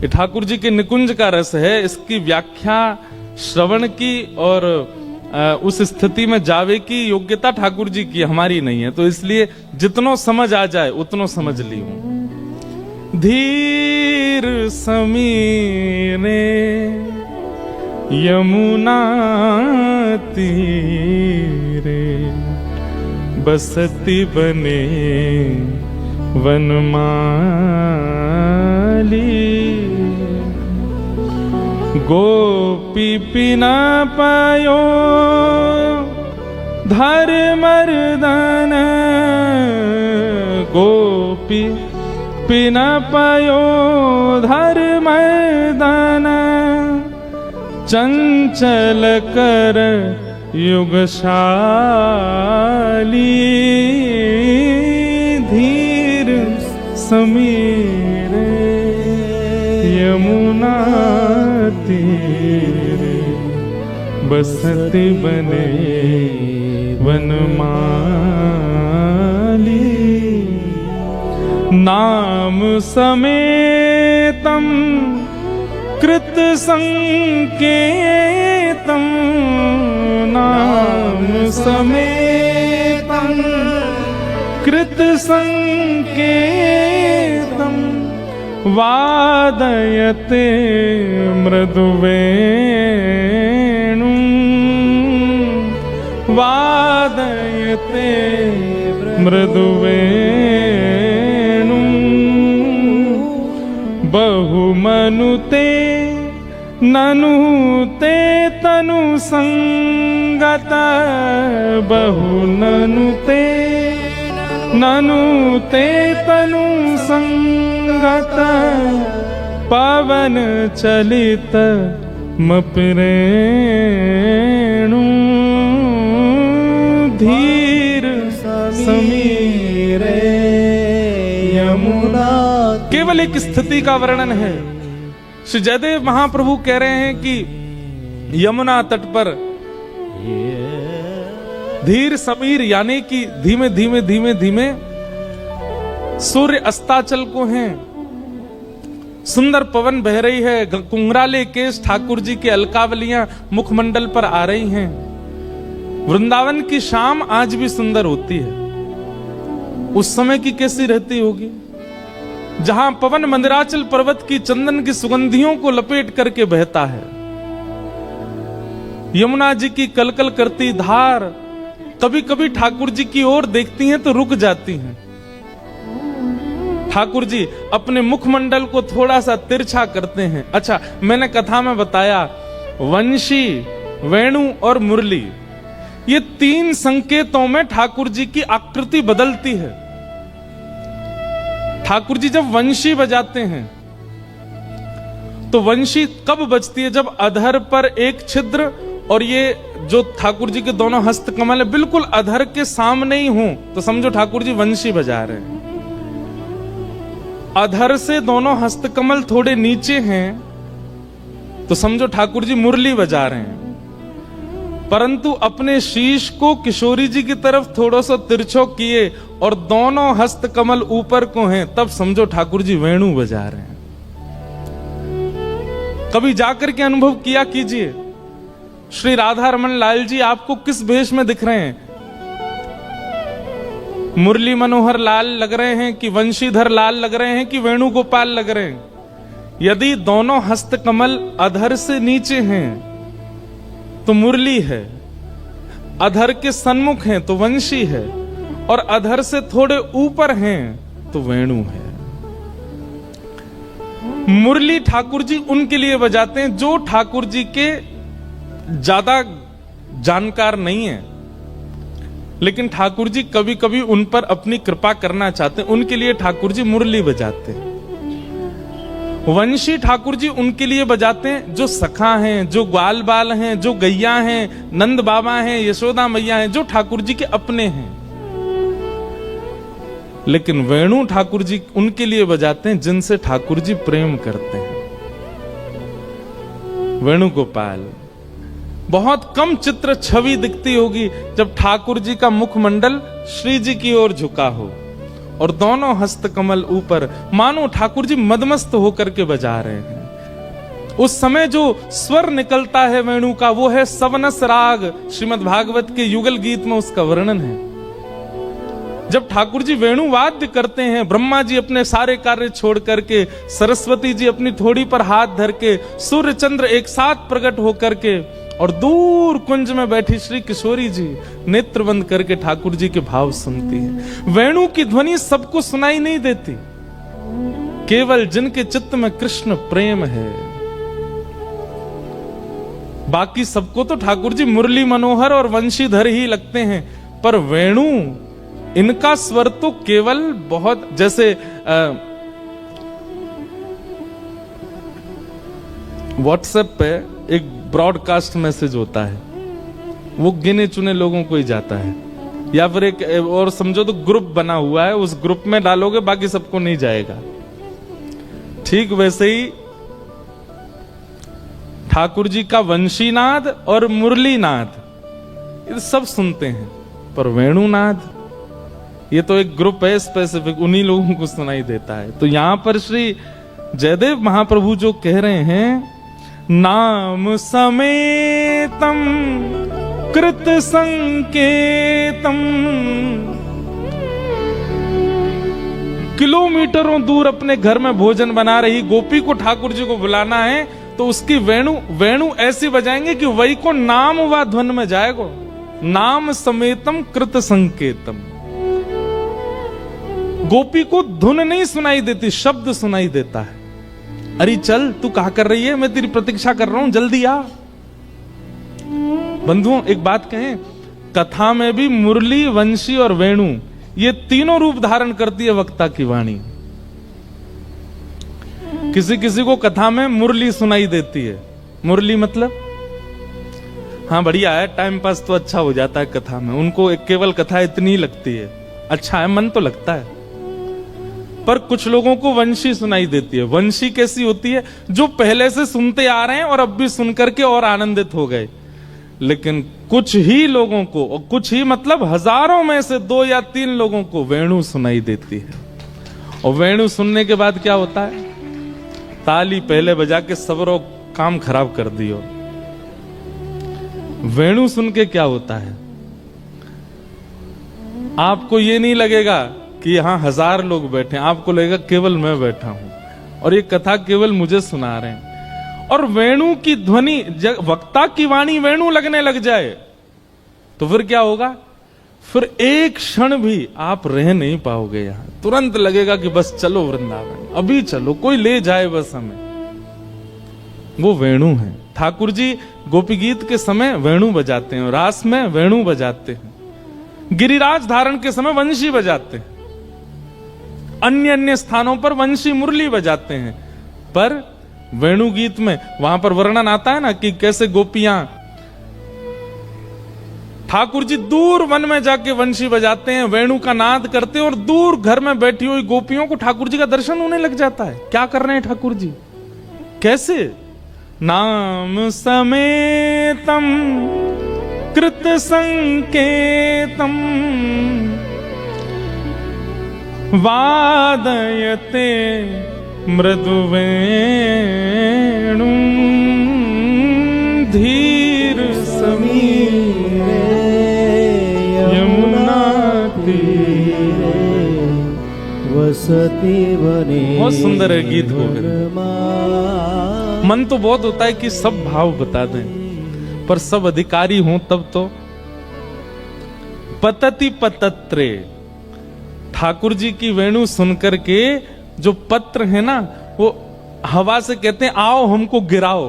ये ठाकुर जी के निकुंज का रस है। इसकी व्याख्या श्रवण की और उस स्थिति में जावे की योग्यता ठाकुर जी की, हमारी नहीं है। तो इसलिए जितनो समझ आ जाए उतनो समझ ली हूं। धीर समीरे यमुना तीरे बसती बने वनमाली गोपी पिना पायो धर्मर्दन गोपी पिना पायो धर्मर्दन चंचल कर युगशाली धीर समीरे यमुना तीरे बसती बने वनमाली नाम समेतम कृत संकेतम नाम समेतम कृत संकेतम वादयते मृदुवेणु वादयते मृदुवेणु बहुमनुते ननुते तनु संगत बहुननुते ननुते तनु संगत पवन चलित मपरेणु धीर समीरे यमुना। केवल एक स्थिति का वर्णन है। श्री जयदेव महाप्रभु कह रहे हैं कि यमुना तट पर धीर समीर यानी कि धीमे धीमे धीमे धीमे सूर्य अस्ताचल को हैं, सुंदर पवन बह रही है, कुंगराले केश ठाकुर जी के अलकावलियां मुखमंडल पर आ रही हैं। वृंदावन की शाम आज भी सुंदर होती है। उस समय की कैसी रहती होगी, जहां पवन मंदिराचल पर्वत की चंदन की सुगंधियों को लपेट करके बहता है। यमुना जी की कलकल करती धार कभी कभी ठाकुर जी की ओर देखती हैं तो रुक जाती हैं। ठाकुर जी अपने मुखमंडल को थोड़ा सा तिरछा करते हैं। अच्छा, मैंने कथा में बताया वंशी, वेणु और मुरली, ये तीन संकेतों में ठाकुर जी की आकृति बदलती है। ठाकुर जी जब वंशी बजाते हैं तो वंशी कब बजती है, जब अधर पर एक छिद्र और ये जो ठाकुर जी के दोनों हस्त कमल है बिल्कुल अधर के सामने ही हो तो समझो ठाकुर जी वंशी बजा रहे हैं। अधर से दोनों हस्त कमल थोड़े नीचे हैं तो समझो ठाकुर जी मुरली बजा रहे हैं। परंतु अपने शीश को किशोरी जी की तरफ थोड़ा सा तिरछो किए और दोनों हस्त कमल ऊपर को हैं, तब समझो ठाकुर जी वेणु बजा रहे हैं। कभी जाकर के अनुभव किया कीजिए। श्री राधा रमन लाल जी आपको किस भेष में दिख रहे हैं? मुरली मनोहर लाल लग रहे हैं कि वंशीधर लाल लग रहे हैं कि वेणुगोपाल लग रहे हैं? यदि दोनों हस्त कमल अधर से नीचे हैं तो मुरली है, अधर के सन्मुख हैं तो वंशी है, और अधर से थोड़े ऊपर हैं तो वेणु है। मुरली ठाकुर जी उनके लिए बजाते हैं जो ठाकुर जी के ज्यादा जानकार नहीं है, लेकिन ठाकुर जी कभी कभी उन पर अपनी कृपा करना चाहते हैं, उनके लिए ठाकुर जी मुरली बजाते हैं। वंशी ठाकुर जी उनके लिए बजाते हैं जो सखा हैं, जो ग्वाल बाल हैं, जो गैया हैं, नंद बाबा हैं, यशोदा मैया हैं, जो ठाकुर जी के अपने हैं। लेकिन वेणु ठाकुर जी उनके लिए बजाते हैं जिनसे ठाकुर जी प्रेम करते हैं। वेणुगोपाल बहुत कम चित्र छवि दिखती होगी जब ठाकुर जी का मुखमंडल श्री जी की ओर झुका हो और दोनों हस्त कमल ऊपर, मानो ठाकुर जी मदमस्त होकर के बजा रहे हैं। उस समय जो स्वर निकलता है वेणु का, वो है सवनस राग। श्रीमद् भागवत के युगल गीत में उसका वर्णन है। जब ठाकुर जी वेणु वाद्य करते हैं, ब्रह्मा जी अपने सारे कार्य छोड़ करके, सरस्वती जी अपनी थोड़ी पर हाथ धर के, सूर्य चंद्र एक साथ प्रकट होकर के, और दूर कुंज में बैठी श्री किशोरी जी नेत्र बंद करके ठाकुर जी के भाव सुनती है। वेणु की ध्वनि सबको सुनाई नहीं देती, केवल जिनके चित्त में कृष्ण प्रेम है। बाकी सबको तो ठाकुर जी मुरली मनोहर और वंशीधर ही लगते हैं, पर वेणु, इनका स्वर तो केवल बहुत, जैसे व्हाट्सएप पे एक ब्रॉडकास्ट मैसेज होता है, वो गिने चुने लोगों को ही जाता है, या फिर एक और समझो तो ग्रुप बना हुआ है, उस ग्रुप में डालोगे बाकी सबको नहीं जाएगा। ठीक वैसे ही ठाकुर जी का वंशीनाद और मुरलीनाद ये सब सुनते हैं, पर वेणुनाद ये तो एक ग्रुप है स्पेसिफिक, उन्हीं लोगों को सुनाई देता है। तो यहां पर श्री जयदेव महाप्रभु जो कह रहे हैं, नाम समेतम कृत संकेतम, किलोमीटरों दूर अपने घर में भोजन बना रही गोपी को ठाकुर जी को बुलाना है, तो उसकी वेणु ऐसी बजाएंगे कि वही को नाम व ध्वन में जाएगा। नाम समेतम कृत संकेतम। गोपी को धुन नहीं सुनाई देती, शब्द सुनाई देता है। अरे चल, तू कहा कर रही है, मैं तेरी प्रतीक्षा कर रहा हूं, जल्दी आ। बंधुओं एक बात कहें, कथा में भी मुरली, वंशी और वेणु ये तीनों रूप धारण करती है वक्ता की वाणी। किसी किसी को कथा में मुरली सुनाई देती है। मुरली मतलब हाँ बढ़िया है, टाइम पास तो अच्छा हो जाता है कथा में, उनको केवल कथा इतनी ही लगती है, अच्छा है, मन तो लगता है। पर कुछ लोगों को वंशी सुनाई देती है। वंशी कैसी होती है? जो पहले से सुनते आ रहे हैं और अब भी सुन करके और आनंदित हो गए। लेकिन कुछ ही लोगों को, और कुछ ही मतलब हजारों में से 2 या 3 लोगों को वेणु सुनाई देती है। और वेणु सुनने के बाद क्या होता है? ताली पहले बजा के सबरों काम खराब कर दियो। वेणु सुन के क्या होता है? आपको ये नहीं लगेगा कि यहां 1000 लोग बैठे हैं, आपको लगेगा केवल मैं बैठा हूं और ये कथा केवल मुझे सुना रहे हैं। और वेणु की ध्वनि, वक्ता की वाणी वेणु लगने लग जाए तो फिर क्या होगा? फिर एक क्षण भी आप रह नहीं पाओगे यहां, तुरंत लगेगा कि बस चलो वृंदावन, अभी चलो, कोई ले जाए बस हमें। वो वेणु है। ठाकुर जी गोपी गीत के समय वेणु बजाते हैं, रास में वेणु बजाते हैं, गिरिराज धारण के समय वंशी बजाते हैं, अन्य अन्य स्थानों पर वंशी मुरली बजाते हैं। पर वेणु गीत में वहां पर वर्णन आता है ना कि कैसे गोपियां, ठाकुर जी दूर वन में जाके वंशी बजाते हैं, वेणु का नाद करते हैं, और दूर घर में बैठी हुई गोपियों को ठाकुर जी का दर्शन होने लग जाता है। क्या कर रहे हैं ठाकुर जी? कैसे? नाम समेतम कृत संकेतम वादयते मृदुवेणु धीर समीरे यमुना तीरे वसति वने। बहुत सुंदर है गीत को। मन तो बहुत होता है कि सब भाव बता दें, पर सब अधिकारी हों तब तो। पतति पतत्रे, ठाकुर जी की वेणु सुनकर के जो पत्र है ना, वो हवा से कहते हैं आओ हमको गिराओ,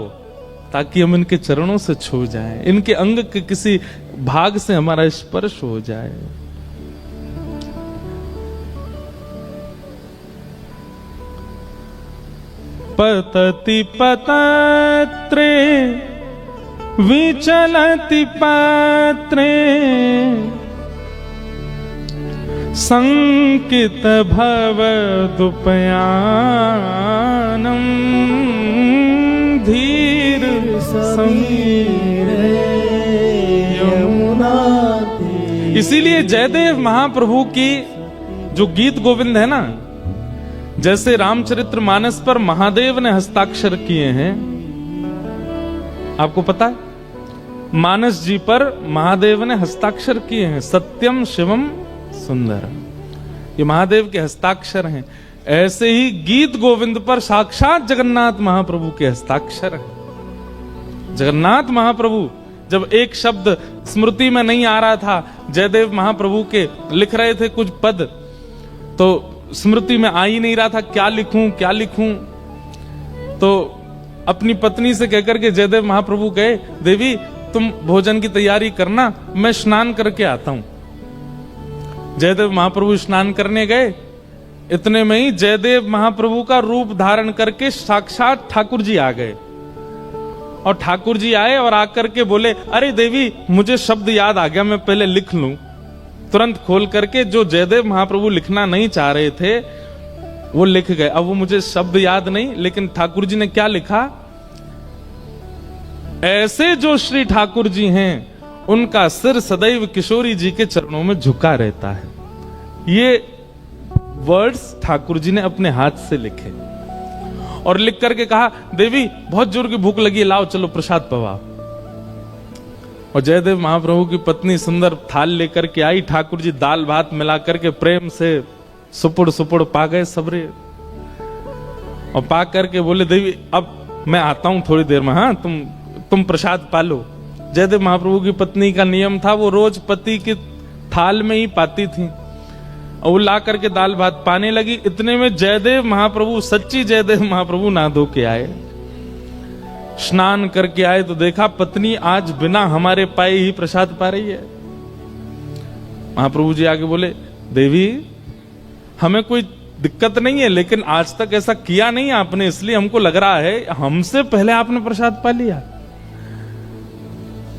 ताकि हम इनके चरणों से छू जाएं, इनके अंग के किसी भाग से हमारा स्पर्श हो जाए। पतति पतत्रे विचलति पात्रे संकित भव दुपयानम धीर समीरे यमुना। इसीलिए जयदेव महाप्रभु की जो गीत गोविंद है ना, जैसे रामचरितमानस पर महादेव ने हस्ताक्षर किए हैं, आपको पता है, मानस जी पर महादेव ने हस्ताक्षर किए हैं, सत्यम शिवम सुंदर, ये महादेव के हस्ताक्षर हैं। ऐसे ही गीत गोविंद पर साक्षात जगन्नाथ महाप्रभु के हस्ताक्षर हैं। जगन्नाथ महाप्रभु जब एक शब्द स्मृति में नहीं आ रहा था, जयदेव महाप्रभु के लिख रहे थे कुछ पद, तो स्मृति में आ ही नहीं रहा था, क्या लिखूं क्या लिखूं, तो अपनी पत्नी से कहकर के जयदेव महाप्रभु गए, देवी तुम भोजन की तैयारी करना, मैं स्नान करके आता हूं। जयदेव महाप्रभु स्नान करने गए, इतने में ही जयदेव महाप्रभु का रूप धारण करके साक्षात ठाकुर जी आ गए। और ठाकुर जी आए और आकर के बोले, अरे देवी मुझे शब्द याद आ गया, मैं पहले लिख लूं। तुरंत खोल करके जो जयदेव महाप्रभु लिखना नहीं चाह रहे थे वो लिख गए। अब वो मुझे शब्द याद नहीं, लेकिन ठाकुर जी ने क्या लिखा, ऐसे जो श्री ठाकुर जी हैं उनका सिर सदैव किशोरी जी के चरणों में झुका रहता है। ये वर्ड्स ठाकुर जी ने अपने हाथ से लिखे और लिख करके कहा, देवी बहुत जोर की भूख लगी है, लाओ चलो प्रसाद पवाओ। और जयदेव महाप्रभु की पत्नी सुंदर थाल लेकर के आई, ठाकुर जी दाल भात मिला करके प्रेम से सुपुड़ सुपुड़ पा गए सबरे, और पा करके बोले, देवी अब मैं आता हूं थोड़ी देर में, हाँ तुम प्रसाद पा लो। जयदेव महाप्रभु की पत्नी का नियम था, वो रोज पति की थाल में ही पाती थी, और वो ला करके दाल भात पाने लगी। इतने में जयदेव महाप्रभु, सच्ची जयदेव महाप्रभु नहा धो के आए, स्नान करके आए, तो देखा पत्नी आज बिना हमारे पाए ही प्रसाद पा रही है। महाप्रभु जी आगे बोले, देवी हमें कोई दिक्कत नहीं है, लेकिन आज तक ऐसा किया नहीं आपने, इसलिए हमको लग रहा है हमसे पहले आपने प्रसाद पा लिया।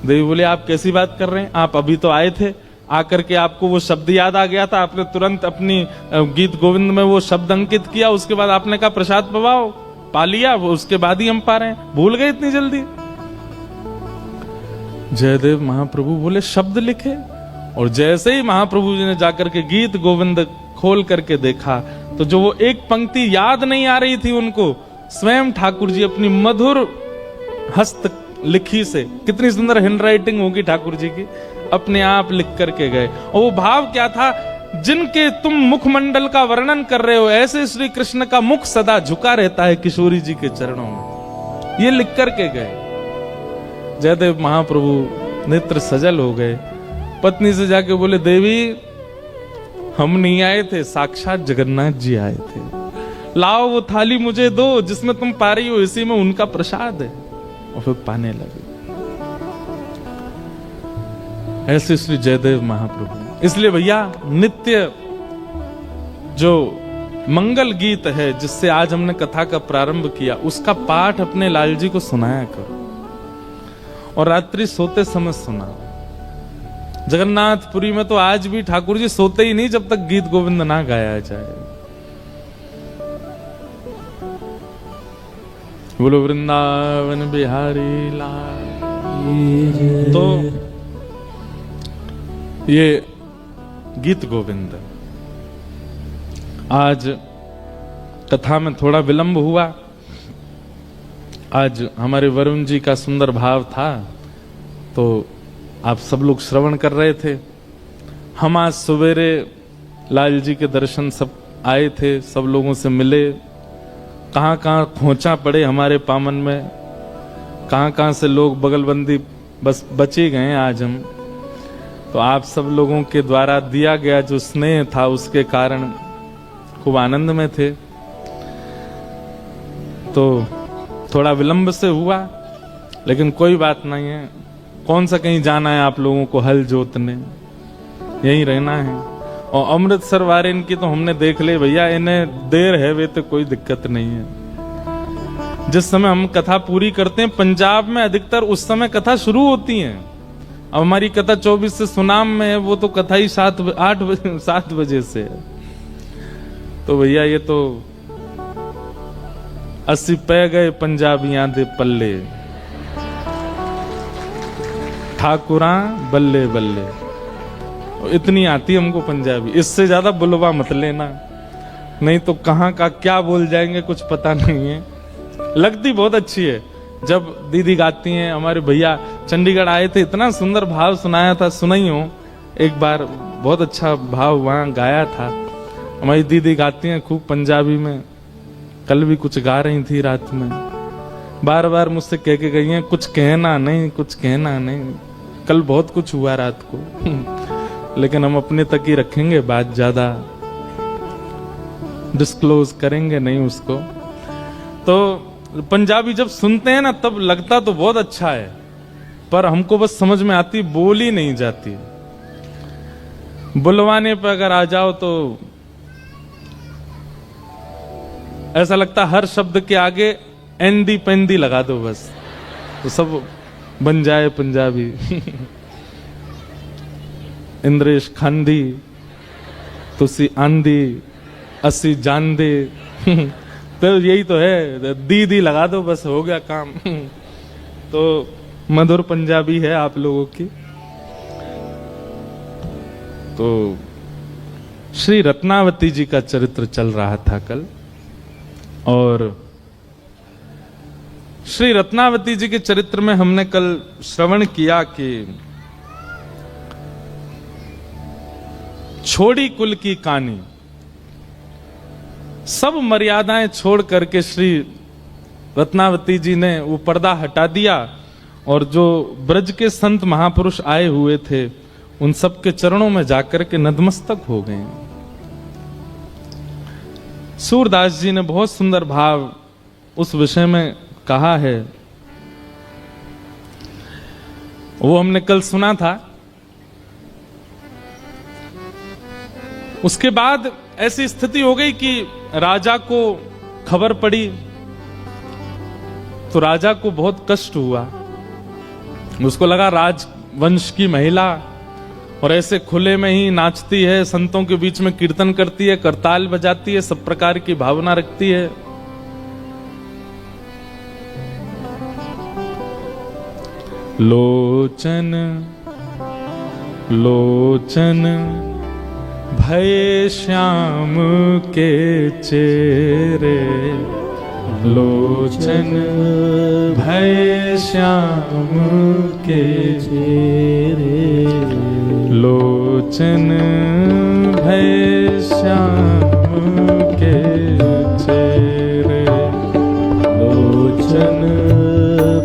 देवी बोले, आप कैसी बात कर रहे हैं, आप अभी तो आए थे, आकर के आपको वो शब्द याद आ गया था, आपने तुरंत अपनी गीत गोविंद में वो शब्द अंकित किया, उसके बाद आपने कहा प्रसाद पवाओ, पा लिया, वो उसके बाद ही हम पा रहे हैं, भूल गए इतनी जल्दी। जयदेव महाप्रभु बोले, शब्द लिखे। और जैसे ही महाप्रभु जी ने जाकर के गीत गोविंद खोल करके देखा, तो जो वो एक पंक्ति याद नहीं आ रही थी उनको, स्वयं ठाकुर जी अपनी मधुर हस्त लिखी से, कितनी सुंदर हैंडराइटिंग होगी ठाकुर जी की, अपने आप लिख करके गए। और वो भाव क्या था, जिनके तुम मुखमंडल का वर्णन कर रहे हो, ऐसे श्री कृष्ण का मुख सदा झुका रहता है किशोरी जी के चरणों में, ये लिख करके गए। जयदेव महाप्रभु नेत्र सजल हो गए, पत्नी से जाके बोले, देवी हम नहीं आए थे, साक्षात जगन्नाथ जी आए थे, लाओ वो थाली मुझे दो जिसमें तुम पा रही हो, इसी में उनका प्रसाद है। और फिर पाने लगे। ऐसे श्री जयदेव महाप्रभु। इसलिए भैया नित्य जो मंगल गीत है जिससे आज हमने कथा का प्रारंभ किया, उसका पाठ अपने लाल जी को सुनाया करो, और रात्रि सोते समय सुनाओ। जगन्नाथपुरी में तो आज भी ठाकुर जी सोते ही नहीं जब तक गीत गोविंद ना गाया जाए। बोलो वृंदावन बिहारी लाल। तो ये गीत गोविंद, आज कथा में थोड़ा विलंब हुआ। आज हमारे वरुण जी का सुंदर भाव था, तो आप सब लोग श्रवण कर रहे थे। हम आज सवेरे लाल जी के दर्शन सब आए थे, सब लोगों से मिले, कहाँ कहाँ खोचा पड़े हमारे पामन में, कहाँ कहाँ से लोग बगलबंदी बस बचे गए आज हम। तो आप सब लोगों के द्वारा दिया गया जो स्नेह था उसके कारण खूब आनंद में थे। तो थोड़ा विलंब से हुआ, लेकिन कोई बात नहीं है। कौन सा कहीं जाना है आप लोगों को हल जोतने, यहीं रहना है। और अमृतसर वाले इनकी तो हमने देख ले भैया, इन्हें देर है वे तो कोई दिक्कत नहीं है। जिस समय हम कथा पूरी करते हैं पंजाब में अधिकतर उस समय कथा शुरू होती है। अब हमारी कथा 24 से सुनाम में है, वो तो कथा ही 7 बजे से है। तो भैया ये तो 80 पै गए पंजाबियां दे पल्ले, ठाकुरा बल्ले बल्ले। इतनी आती हमको पंजाबी, इससे ज्यादा बुलवा मत लेना, नहीं तो कहाँ का क्या बोल जाएंगे कुछ पता नहीं है। लगती बहुत अच्छी है जब दीदी गाती हैं। हमारे भैया चंडीगढ़ आए थे, इतना सुंदर भाव सुनाया था, सुनाई हो एक बार, बहुत अच्छा भाव वहां गाया था। हमारी दीदी गाती हैं खूब पंजाबी में, कल भी कुछ गा रही थी रात में, बार बार मुझसे कह के गई हैं कुछ कहना नहीं, कुछ कहना नहीं। कल बहुत कुछ हुआ रात को लेकिन हम अपने तक ही रखेंगे बात, ज्यादा डिस्क्लोज करेंगे नहीं उसको। तो पंजाबी जब सुनते हैं ना तब लगता तो बहुत अच्छा है, पर हमको बस समझ में आती, बोली नहीं जाती। बुलवाने पे अगर आ जाओ तो ऐसा लगता हर शब्द के आगे एंदी पेंदी लगा दो बस, तो सब बन जाए पंजाबी। इंद्रेश खांदी, तुसी आंदी, असी जानदे। तो यही तो है, दीदी लगा दो बस, हो गया काम। तो मधुर पंजाबी है आप लोगों की। तो श्री रत्नावती जी का चरित्र चल रहा था कल, और श्री रत्नावती जी के चरित्र में हमने कल श्रवण किया कि छोड़ी कुल की कहानी, सब मर्यादाएं छोड़ करके श्री रत्नावती जी ने वो पर्दा हटा दिया, और जो ब्रज के संत महापुरुष आए हुए थे उन सब के चरणों में जाकर के नतमस्तक हो गए। सूरदास जी ने बहुत सुंदर भाव उस विषय में कहा है, वो हमने कल सुना था। उसके बाद ऐसी स्थिति हो गई कि राजा को खबर पड़ी, तो राजा को बहुत कष्ट हुआ। उसको लगा राजवंश की महिला और ऐसे खुले में ही नाचती है, संतों के बीच में कीर्तन करती है, करताल बजाती है, सब प्रकार की भावना रखती है। लोचन लोचन भय श्याम के चेहरे, लोचन भय श्याम के चेहरे, लोचन भय श्याम के चेहरे, लोचन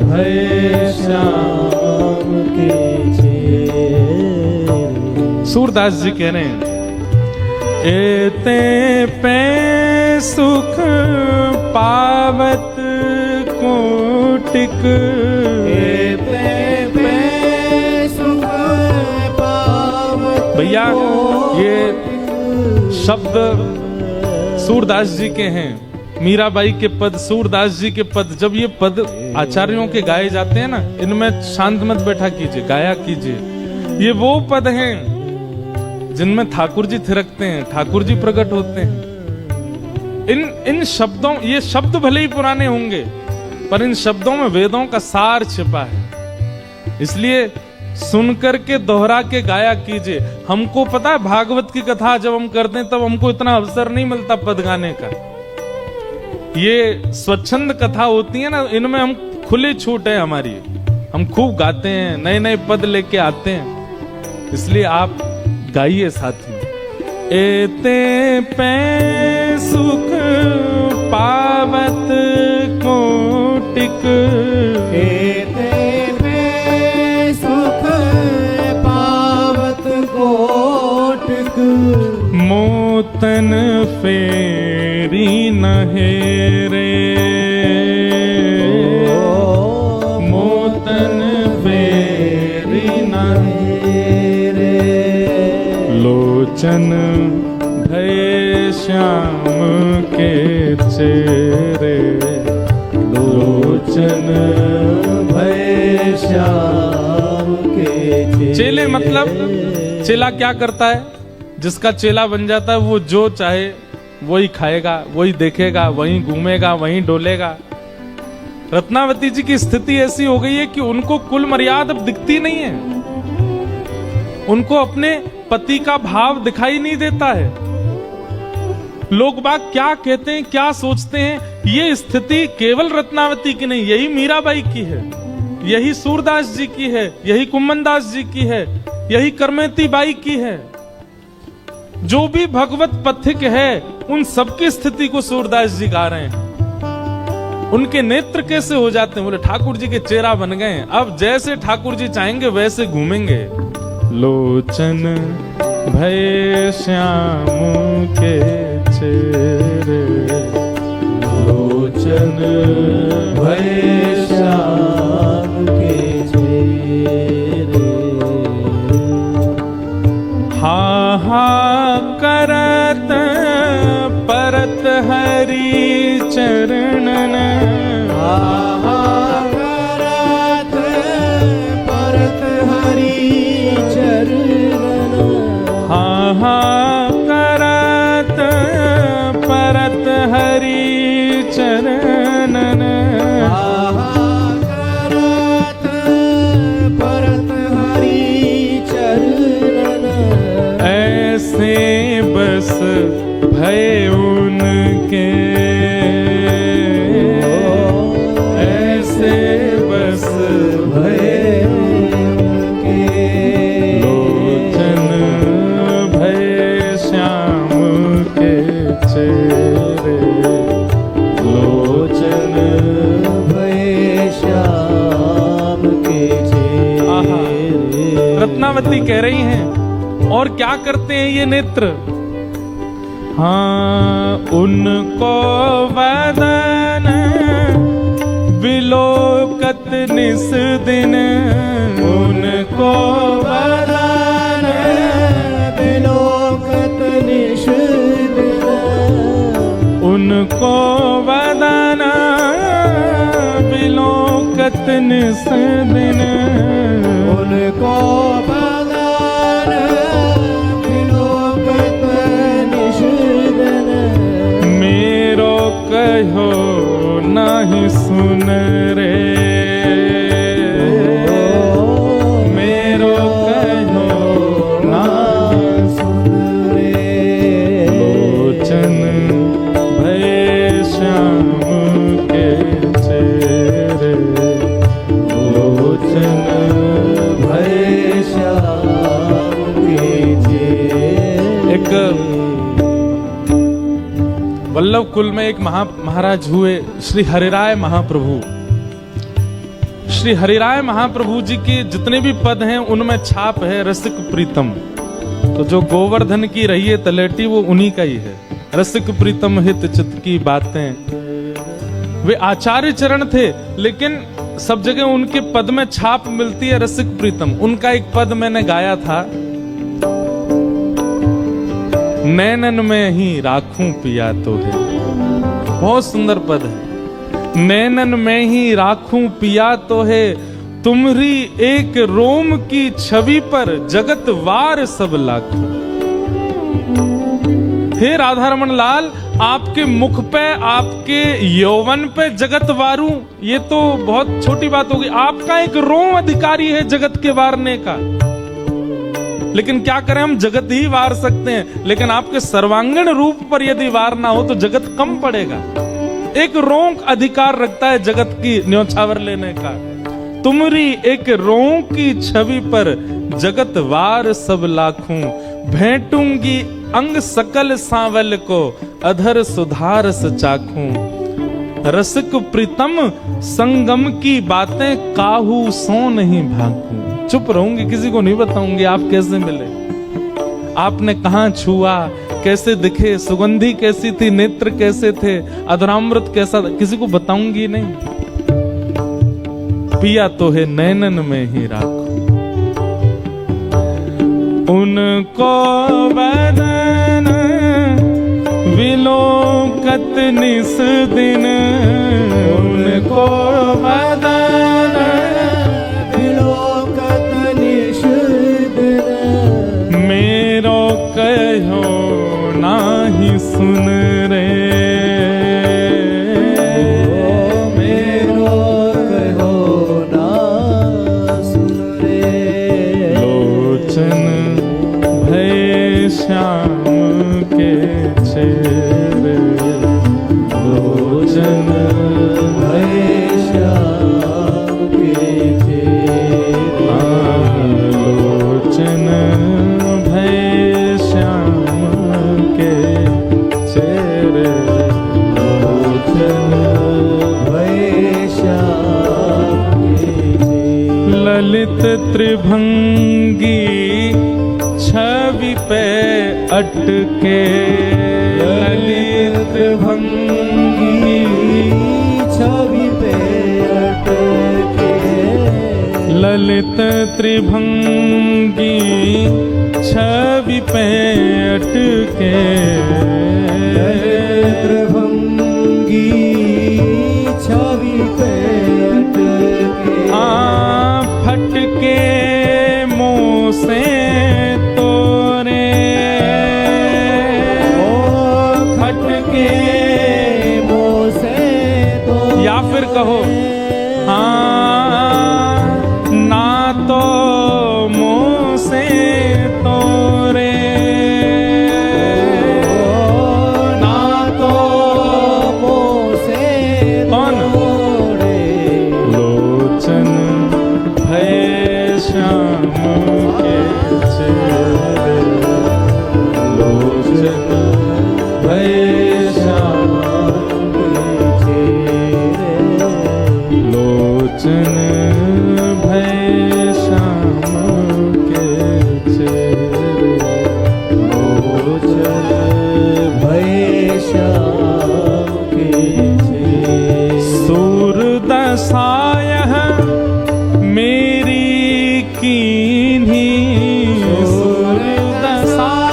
भय श्याम के चेहरे। सूरदास जी कह रहे हैं, एते पे सुख पावत कोटिक, एते पे सुख पावत। भैया ये शब्द सूरदास जी के हैं, मीराबाई के पद, सूरदास जी के पद। जब ये पद आचार्यों के गाए जाते हैं ना, इनमें शांत मत बैठा कीजिए, गाया कीजिए। ये वो पद हैं जिनमें ठाकुर जी थिरकते हैं, ठाकुर जी प्रकट होते हैं। इन शब्दों, ये शब्द भले ही पुराने होंगे पर इन शब्दों में वेदों का सार छिपा है, इसलिए सुनकर के दोहरा के गाया कीजिए। हमको पता है भागवत की कथा जब हम करते हैं तब हमको इतना अवसर नहीं मिलता पद गाने का। ये स्वच्छंद कथा होती है ना, इनमें हम खुली छूट है हमारी, हम खूब गाते हैं, नए नए पद लेके आते हैं, इसलिए आप गाइए साथ में। एते पे सुख पावत कोटिक, एते पे सुख पावत कोटिक, मोतन फेरी नहेरे, मोतन फेरी नहेरे, लोचन भय श्याम के चेहरे, लोचन भय श्याम के चेले मतलब चेला क्या करता है? जिसका चेला बन जाता है वो जो चाहे वही खाएगा, वही देखेगा, वही घूमेगा, वही डोलेगा। रत्नावती जी की स्थिति ऐसी हो गई है कि उनको कुल मर्यादा अब दिखती नहीं है, उनको अपने पति का भाव दिखाई नहीं देता है। लोग बाग क्या कहते हैं, क्या सोचते हैं, ये स्थिति केवल रत्नावती की नहीं, यही मीराबाई की है, यही सूरदास जी की है, यही कुम्मनदास जी की है, यही करमेती बाई की है। जो भी भगवत पथिक है उन सबकी स्थिति को सूरदास जी गा रहे हैं। उनके नेत्र कैसे हो जाते हैं, बोले ठाकुर जी के चेहरा बन गए हैं, अब जैसे ठाकुर जी चाहेंगे वैसे घूमेंगे। लोचन भय श्याम के चेहरे, लोचन भय श्याम के चेहरे, हा हा करत परत हरि चरणन, हा हा करत परत हरि चरणन, हा हा करत परत हरि चरणन, हा हा करत परत हरि चरणन, ऐसे बस भय उनके, ऐसे बस भय उनके, लोचन भय श्याम के चेहरे, लोचन भय श्याम के चेहरे। रत्नावती कह रही हैं, और क्या करते हैं ये नेत्र? हाँ, उनको वदन विलोकत निस दिन, उनको वदन विलोकत निस दिन, उनको वदन विलोकत निस दिन, उनको वदन विलोकत निस दिन, मेरो कहो नहीं सुन रे, मेरो कहो ना सुन रे, लोचन भय श्याम के चेहरे, लोचन भय श्याम के चेहरे। एक वल्लभ कुल में एक महाराज हुए, श्री हरिराय महाप्रभु। श्री हरिराय महाप्रभु जी के जितने भी पद हैं उनमें छाप है रसिक प्रीतम। तो जो गोवर्धन की रही है तलेटी वो उन्हीं का ही है। रसिक प्रीतम हित चित की बातें, वे आचार्य चरण थे लेकिन सब जगह उनके पद में छाप मिलती है रसिक प्रीतम। उनका एक पद मैंने गाया था, नैनन में ही राखूं पिया तो है, बहुत सुंदर पद है। नैनन में ही राखूं पिया तो है, तुम्हारी एक रोम की छवि पर जगत वार सब लाखों। हे राधारमण लाल, आपके मुख पे, आपके यौवन पे जगत वारू, ये तो बहुत छोटी बात होगी। आपका एक रोम अधिकारी है जगत के वारने का, लेकिन क्या करें, हम जगत ही वार सकते हैं, लेकिन आपके सर्वांगीण रूप पर यदि वार ना हो तो जगत कम पड़ेगा। एक रोंक अधिकार रखता है जगत की न्योछावर लेने का। तुम्हारी एक रों की छवि पर जगत वार सब लाखों, भेंटूंगी अंग सकल सांवल को, अधर सुधारस चाखूं। रसिक प्रीतम संगम की बातें काहू सो नहीं भाकूं। चुप रहूंगी, किसी को नहीं बताऊंगी आप कैसे मिले, आपने कहां छुआ, कैसे दिखे, सुगंधी कैसी थी, नेत्र कैसे थे, अधरामृत कैसा था, किसी को बताऊंगी नहीं। पिया तो है नैनन में ही राखो, उनको वदन विलोकत निस दिन, उनको वदन विलोकत निस दिन, मेरो कहो नाही सुन रे, मेरो कहो ना सुन रे। लोचन भय श्याम के चेहरे लोचन भय श्याम के चेहरे लोचन भय श्याम के चेहरे ललित त्रिभंगी छवि पे अटके ललित भंगी छवि पे अटके ललित त्रिभंगी छवि पे अटके त्रिभंगी छवि पे अटके फटके मुँह से तोरे खटके मुँह से तो या फिर कहो ना तो मुँह से तोरे ना तो मुँह से कौन? तोड़े लोचन भय श्याम के चेहरे लोचन भय श्याम लोचन भय श्याम के चेहरे लोचन भय श्याम के चेहरे सूरदशाय मेरी कीन्ही सूरदशाय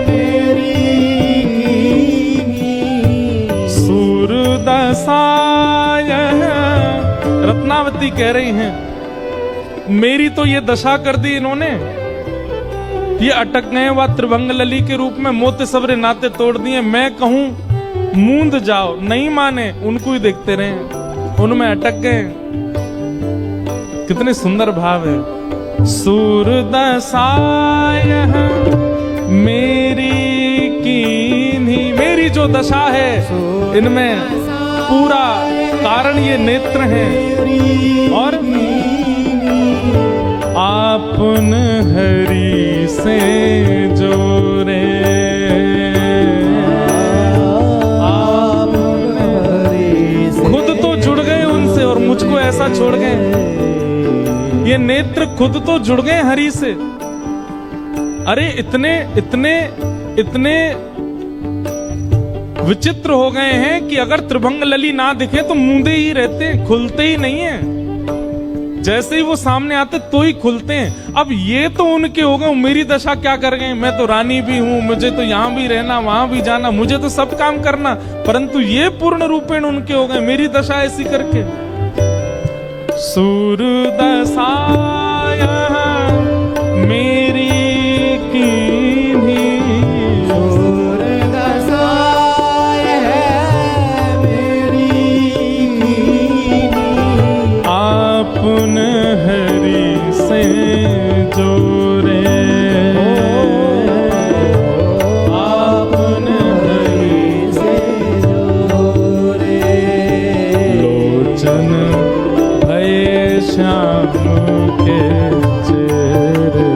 मेरी कीन्ही सूरदशाय रत्नावती कह रही हैं मेरी तो ये दशा कर दी इन्होंने, ये अटक गए व त्रिभंग लली के रूप में मोते सबरे नाते तोड़ दिए। मैं कहूं मूंद जाओ, नहीं माने, उनको ही देखते रहे, उनमें अटक गए। कितने सुंदर भाव है। सूरदशाय मेरी कीन्ही, मेरी जो दशा है इनमें पूरा कारण ये नेत्र हैं। और आपन हरि से जोरे, खुद तो जुड़ गए उनसे और मुझको ऐसा छोड़ गए। ये नेत्र खुद तो जुड़ गए हरि से। अरे इतने इतने इतने विचित्र हो गए हैं कि अगर त्रिभंग लली ना दिखे तो मूंदे ही रहते हैं, खुलते ही नहीं है। जैसे ही वो सामने आते तो ही खुलते हैं। अब ये तो उनके हो गए, मेरी दशा क्या कर गए? मैं तो रानी भी हूं, मुझे तो यहाँ भी रहना, वहां भी जाना, मुझे तो सब काम करना, परंतु ये पूर्ण रूपेण उनके हो गए, मेरी दशा ऐसी करके। सूरदशाय मेरी कीन्ही, सूरदशाय मेरी कीन्ही, आपन हरि से जोरे, आपन हरि से जोरे, लोचन भय श्याम के चेहरे,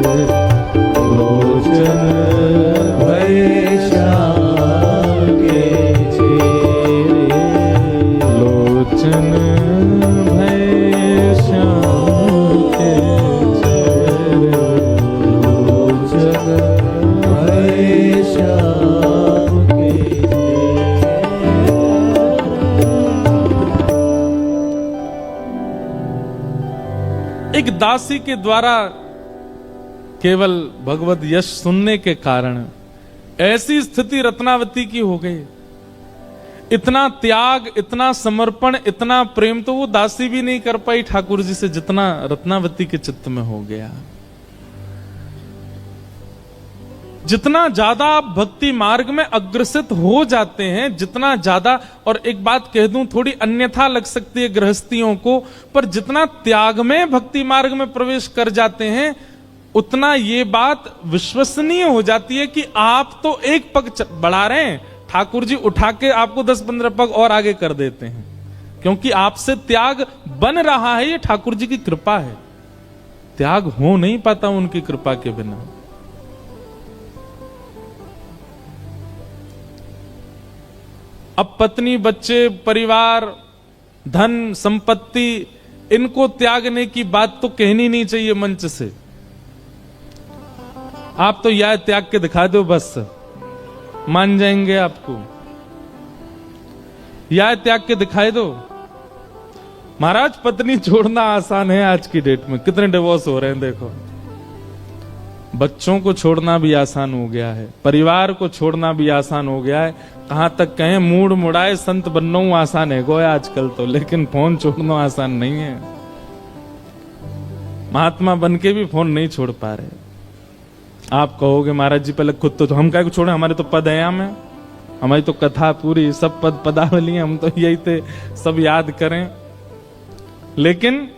लोचन भय श्याम के चेहरे, लोचन भय श्याम के चेहरे, लोचन भय श्याम के चेहरे। एक दासी के द्वारा केवल भगवत यश सुनने के कारण ऐसी स्थिति रत्नावती की हो गई। इतना त्याग, इतना समर्पण, इतना प्रेम तो वो दासी भी नहीं कर पाई ठाकुर जी से, जितना रत्नावती के चित्त में हो गया। जितना ज्यादा आप भक्ति मार्ग में अग्रसित हो जाते हैं, जितना ज्यादा, और एक बात कह दूं, थोड़ी अन्यथा लग सकती है गृहस्थियों को, पर जितना त्याग में भक्ति मार्ग में प्रवेश कर जाते हैं, उतना ये बात विश्वसनीय हो जाती है कि आप तो एक पग बढ़ा रहे हैं, ठाकुर जी उठा के आपको 10-15 पग और आगे कर देते हैं। क्योंकि आपसे त्याग बन रहा है, ये ठाकुर जी की कृपा है। त्याग हो नहीं पाता उनकी कृपा के बिना। अब पत्नी, बच्चे, परिवार, धन, संपत्ति, इनको त्यागने की बात तो कहनी नहीं चाहिए मंच से। आप तो यह त्याग के दिखा दो, बस मान जाएंगे आपको। यह त्याग के दिखाई दो। महाराज, पत्नी छोड़ना आसान है आज की डेट में, कितने डिवोर्स हो रहे हैं देखो। बच्चों को छोड़ना भी आसान हो गया है, परिवार को छोड़ना भी आसान हो गया है। कहां तक कहें, मूड मुड़ाए संत बनना आसान है गोया आजकल तो, लेकिन फोन छोड़ना आसान नहीं है। महात्मा बन के भी फोन नहीं छोड़ पा रहे। आप कहोगे महाराज जी पहले खुद तो हम क्या को छोड़े, हमारे तो पदयाम है, हमारी तो कथा पूरी, सब पद पदावली, हम तो यही थे, सब याद करें। लेकिन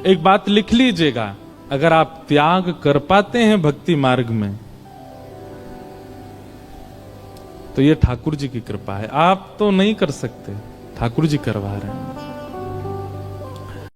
एक बात लिख लीजिएगा, अगर आप त्याग कर पाते हैं भक्ति मार्ग में, तो ये ठाकुर जी की कृपा है। आप तो नहीं कर सकते, ठाकुर जी करवा रहे हैं।